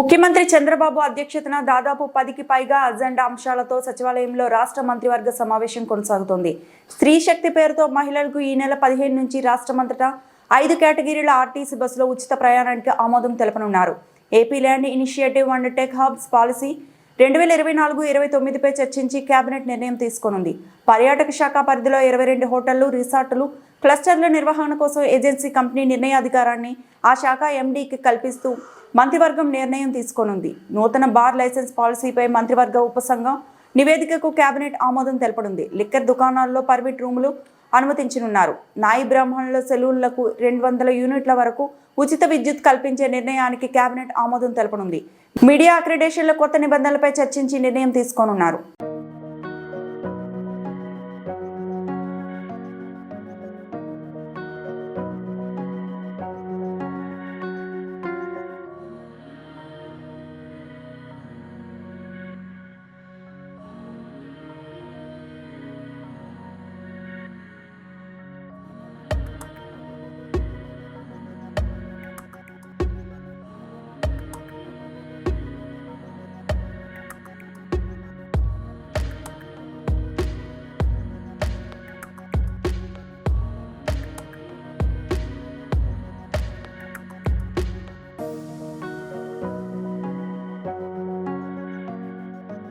ముఖ్యమంత్రి చంద్రబాబు అధ్యక్షతన దాదాపు 10కి పైగా అజెండా అంశాలతో సచివాలయంలో రాష్ట్ర మంత్రివర్గ సమావేశం కొనసాగుతోంది. స్త్రీ శక్తి పేరుతో మహిళలకు ఈ నెల 15 నుంచి రాష్ట్రమంతటా 5 కేటగిరీల ఆర్టీసీ బస్సులో ఉచిత ప్రయాణానికి ఆమోదం తెలపనున్నారు. AP land initiative and tech hubs policy 2024-29పై చర్చించి కేబినెట్ నిర్ణయం తీసుకోనుంది. పర్యాటక శాఖ పరిధిలో 22 హోటళ్లు, రిసార్టులు, క్లస్టర్ల నిర్వహణ కోసం ఏజెన్సీ కంపెనీ నిర్ణయాధికారాన్ని ఆ శాఖ ఎండీకి కల్పిస్తూ మంత్రివర్గం నిర్ణయం తీసుకోనుంది. నూతన బార్ లైసెన్స్ పాలసీపై మంత్రివర్గ ఉపసంఘం నివేదికకు కేబినెట్ ఆమోదం తెలపనుంది. లిక్కర్ దుకాణాల్లో పర్మిట్ రూములు అనుమతించనున్నారు. నాయి బ్రాహ్మణుల సెలూన్లకు 200 యూనిట్ల వరకు ఉచిత విద్యుత్ కల్పించే నిర్ణయానికి కేబినెట్ ఆమోదం తెలపనుంది. మీడియా అక్రిడేషన్ల కొత్త నిబంధనలపై చర్చించి నిర్ణయం తీసుకోనున్నారు.